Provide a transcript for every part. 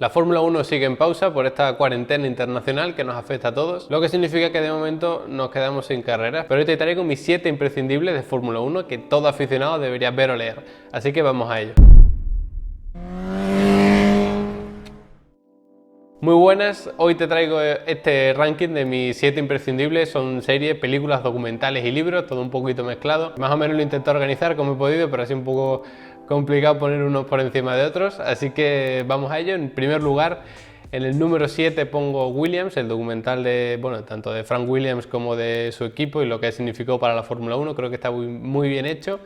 La Fórmula 1 sigue en pausa por esta cuarentena internacional que nos afecta a todos, lo que significa que de momento nos quedamos sin carreras, pero hoy te traigo mis 7 imprescindibles de Fórmula 1 que todo aficionado debería ver o leer, así que vamos a ello. Muy buenas, hoy te traigo este ranking de mis 7 imprescindibles, son series, películas, documentales y libros, todo un poquito mezclado. Más o menos lo intenté organizar como he podido, pero ha sido un poco complicado poner unos por encima de otros, así que vamos a ello. En primer lugar, en el número 7 pongo Williams, el documental de, bueno, tanto de Frank Williams como de su equipo y lo que significó para la Fórmula 1, creo que está muy bien hecho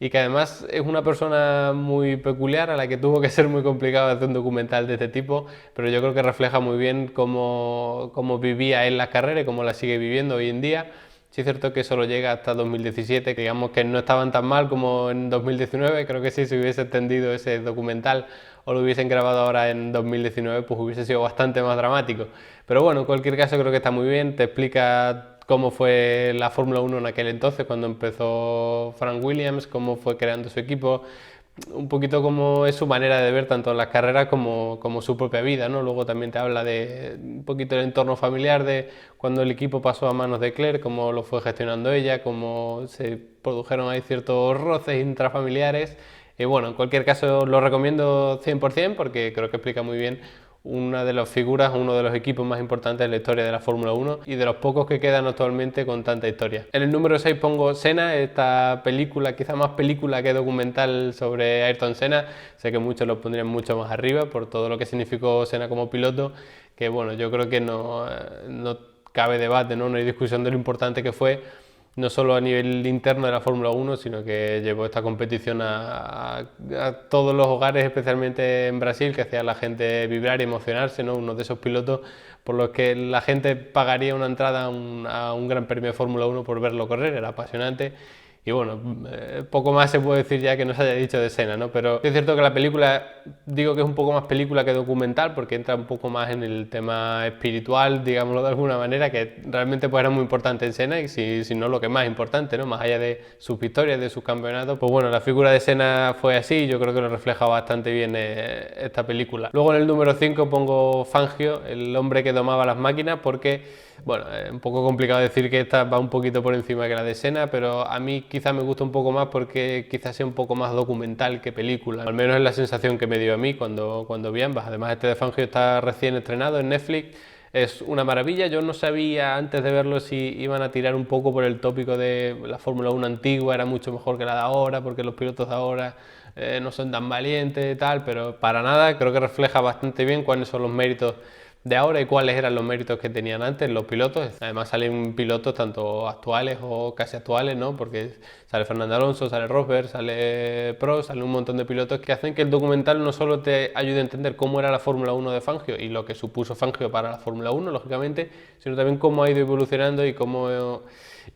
y que además es una persona muy peculiar a la que tuvo que ser muy complicado hacer un documental de este tipo, pero yo creo que refleja muy bien cómo vivía él la carrera y cómo la sigue viviendo hoy en día. Sí es cierto que solo llega hasta 2017, que digamos que no estaban tan mal como en 2019, creo que si se hubiese extendido ese documental o lo hubiesen grabado ahora en 2019, pues hubiese sido bastante más dramático. Pero bueno, en cualquier caso creo que está muy bien, te explica cómo fue la Fórmula 1 en aquel entonces, cuando empezó Frank Williams, cómo fue creando su equipo, un poquito cómo es su manera de ver tanto las carreras como su propia vida, ¿no? Luego también te habla de un poquito del entorno familiar, de cuando el equipo pasó a manos de Claire, cómo lo fue gestionando ella, cómo se produjeron ahí ciertos roces intrafamiliares. Y bueno, en cualquier caso lo recomiendo 100% porque creo que explica muy bien una de las figuras, uno de los equipos más importantes de la historia de la Fórmula 1 y de los pocos que quedan actualmente con tanta historia. En el número 6 pongo Senna, esta película, quizá más película que documental sobre Ayrton Senna. Sé que muchos lo pondrían mucho más arriba por todo lo que significó Senna como piloto, que bueno, yo creo que no cabe debate, ¿no? No hay discusión de lo importante que fue, no solo a nivel interno de la Fórmula 1, sino que llevó esta competición a todos los hogares, especialmente en Brasil, que hacía a la gente vibrar y emocionarse, ¿no? Uno de esos pilotos por los que la gente pagaría una entrada a un Gran Premio de Fórmula 1 por verlo correr, era apasionante. Y bueno, poco más se puede decir ya que no se haya dicho de Senna, ¿no? Pero es cierto que la película, digo que es un poco más película que documental, porque entra un poco más en el tema espiritual, digámoslo de alguna manera, que realmente pues era muy importante en Senna y si no lo que más importante, ¿no? Más allá de sus victorias, de sus campeonatos, pues bueno, la figura de Senna fue así y yo creo que lo refleja bastante bien esta película. Luego en el número 5 pongo Fangio, el hombre que domaba las máquinas, porque bueno, es un poco complicado decir que esta va un poquito por encima que la de Senna, pero a mí quizá me gusta un poco más porque quizás sea un poco más documental que película. Al menos es la sensación que me dio a mí cuando vi ambas. Además, este de Fangio está recién estrenado en Netflix. Es una maravilla. Yo no sabía antes de verlo si iban a tirar un poco por el tópico de la Fórmula 1 antigua, era mucho mejor que la de ahora, porque los pilotos de ahora no son tan valientes y tal, pero para nada, creo que refleja bastante bien cuáles son los méritos de ahora y cuáles eran los méritos que tenían antes los pilotos. Además salen pilotos tanto actuales o casi actuales, ¿no? Porque sale Fernando Alonso, sale Rosberg, sale Prost, sale un montón de pilotos que hacen que el documental no solo te ayude a entender cómo era la Fórmula 1 de Fangio y lo que supuso Fangio para la Fórmula 1, lógicamente, sino también cómo ha ido evolucionando y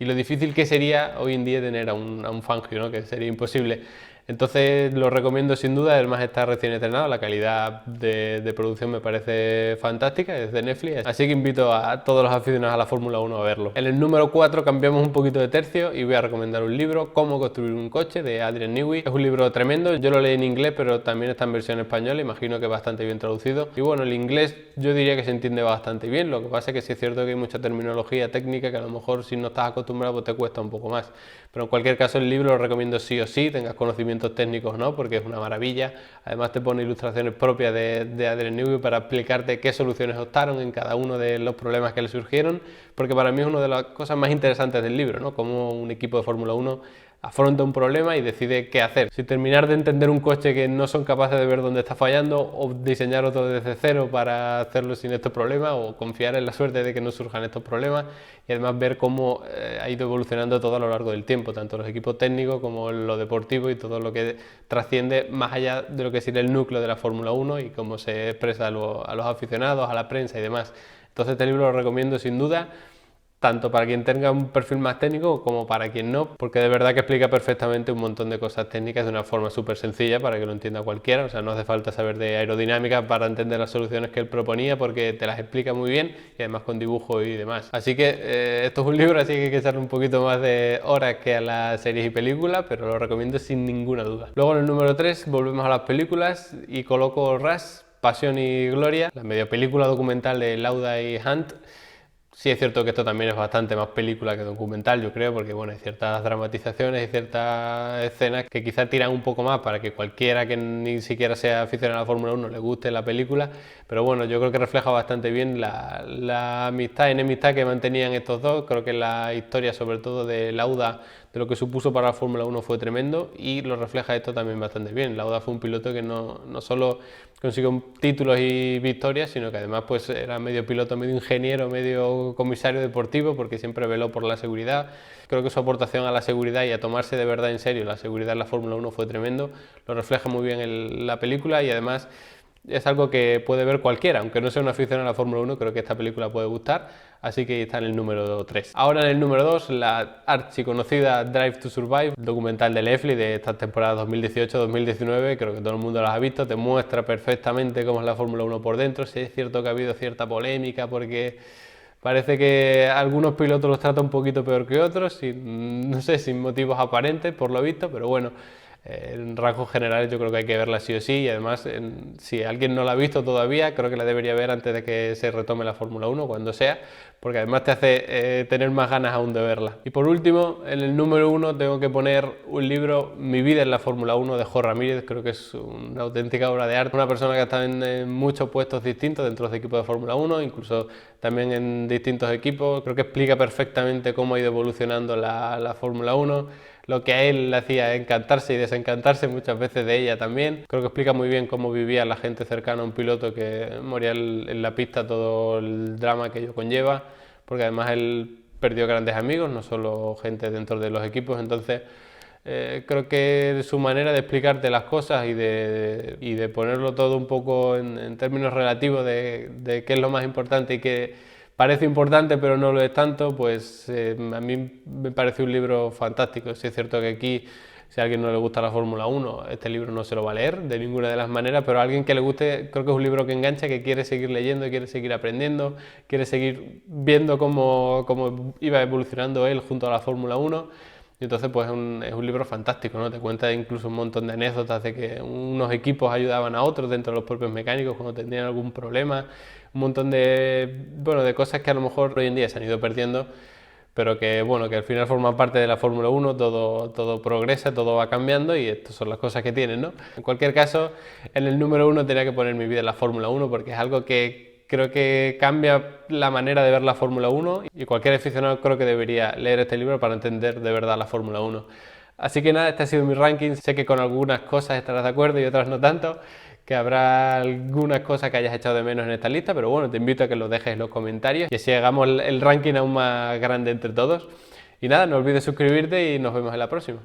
lo difícil que sería hoy en día tener a un Fangio, ¿no? Que sería imposible. Entonces lo recomiendo sin duda, además está recién estrenado, la calidad de producción me parece fantástica, es de Netflix, así que invito a todos los aficionados a la Fórmula 1 a verlo. En el número 4 cambiamos un poquito de tercio y voy a recomendar un libro, Cómo construir un coche, de Adrian Newey. Es un libro tremendo, yo lo leí en inglés, pero también está en versión española, imagino que bastante bien traducido. Y bueno, el inglés yo diría que se entiende bastante bien, lo que pasa es que sí es cierto que hay mucha terminología técnica que a lo mejor si no estás acostumbrado pues te cuesta un poco más. Pero en cualquier caso el libro lo recomiendo sí o sí, tengas conocimientos técnicos o no, porque es una maravilla. Además te pone ilustraciones propias de Adrian Newey para explicarte qué soluciones optaron en cada uno de los problemas que le surgieron, porque para mí es una de las cosas más interesantes del libro, ¿no? Cómo un equipo de Fórmula 1 afronta un problema y decide qué hacer. Si terminar de entender un coche que no son capaces de ver dónde está fallando o diseñar otro desde cero para hacerlo sin estos problemas o confiar en la suerte de que no surjan estos problemas y además ver cómo ha ido evolucionando todo a lo largo del tiempo, tanto los equipos técnicos como lo deportivo y todo lo que trasciende más allá de lo que sería el núcleo de la Fórmula 1 y cómo se expresa a los aficionados, a la prensa y demás. Entonces este libro lo recomiendo sin duda, tanto para quien tenga un perfil más técnico como para quien no, porque de verdad que explica perfectamente un montón de cosas técnicas de una forma súper sencilla para que lo entienda cualquiera. O sea, no hace falta saber de aerodinámica para entender las soluciones que él proponía, porque te las explica muy bien y además con dibujo y demás. Así que esto es un libro, así que hay que echarle un poquito más de horas que a las series y películas, pero lo recomiendo sin ninguna duda. Luego en el número 3 volvemos a las películas y coloco Rush, Pasión y Gloria, la medio película documental de Lauda y Hunt. Sí es cierto que esto también es bastante más película que documental, yo creo, porque bueno, hay ciertas dramatizaciones y ciertas escenas que quizás tiran un poco más para que cualquiera que ni siquiera sea aficionado a la Fórmula 1 le guste la película, pero bueno, yo creo que refleja bastante bien la amistad y enemistad que mantenían estos dos. Creo que la historia, sobre todo de Lauda, de lo que supuso para la Fórmula 1 fue tremendo, y lo refleja esto también bastante bien. Lauda fue un piloto que no solo consiguió títulos y victorias, sino que además pues era medio piloto, medio ingeniero, medio comisario deportivo, porque siempre veló por la seguridad. Creo que su aportación a la seguridad y a tomarse de verdad en serio la seguridad en la Fórmula 1 fue tremendo, lo refleja muy bien la película, y además es algo que puede ver cualquiera, aunque no sea un aficionado a la Fórmula 1, creo que esta película puede gustar, así que está en el número 3. Ahora en el número 2, la archiconocida Drive to Survive, documental de Netflix de esta temporada 2018-2019, creo que todo el mundo la ha visto, te muestra perfectamente cómo es la Fórmula 1 por dentro. Sí es cierto que ha habido cierta polémica porque parece que algunos pilotos los tratan un poquito peor que otros, no sé, sin motivos aparentes por lo visto, pero bueno, en rasgos generales yo creo que hay que verla sí o sí, y además si alguien no la ha visto todavía, creo que la debería ver antes de que se retome la Fórmula 1, cuando sea, porque además te hace tener más ganas aún de verla. Y por último, en el número 1 tengo que poner un libro, Mi vida en la Fórmula 1, de Jorge Ramírez. Creo que es una auténtica obra de arte, una persona que ha estado en muchos puestos distintos dentro de equipos de Fórmula 1, incluso también en distintos equipos. Creo que explica perfectamente cómo ha ido evolucionando la Fórmula 1, lo que a él le hacía encantarse y desencantarse muchas veces de ella también. Creo que explica muy bien cómo vivía la gente cercana a un piloto que moría en la pista, todo el drama que ello conlleva, porque además él perdió grandes amigos, no solo gente dentro de los equipos. Entonces creo que su manera de explicarte las cosas y de ponerlo todo un poco en términos relativos de qué es lo más importante y qué parece importante pero no lo es tanto, pues a mí me parece un libro fantástico. Sí es cierto que aquí, si a alguien no le gusta la Fórmula 1, este libro no se lo va a leer de ninguna de las maneras, pero a alguien que le guste, creo que es un libro que engancha, que quiere seguir leyendo, quiere seguir aprendiendo, quiere seguir viendo cómo iba evolucionando él junto a la Fórmula 1. Y entonces pues es un libro fantástico, ¿no? Te cuenta incluso un montón de anécdotas de que unos equipos ayudaban a otros dentro de los propios mecánicos cuando tenían algún problema, un montón de cosas que a lo mejor hoy en día se han ido perdiendo, pero que bueno, que al final forman parte de la Fórmula 1, todo progresa, todo va cambiando, y estas son las cosas que tienen, ¿no? En cualquier caso, en el número 1 tenía que poner Mi vida en la Fórmula 1, porque es algo que creo que cambia la manera de ver la Fórmula 1, y cualquier aficionado creo que debería leer este libro para entender de verdad la Fórmula 1. Así que nada, este ha sido mi ranking. Sé que con algunas cosas estarás de acuerdo y otras no tanto, que habrá algunas cosas que hayas echado de menos en esta lista, pero bueno, te invito a que lo dejes en los comentarios y así hagamos el ranking aún más grande entre todos. Y nada, no olvides suscribirte y nos vemos en la próxima.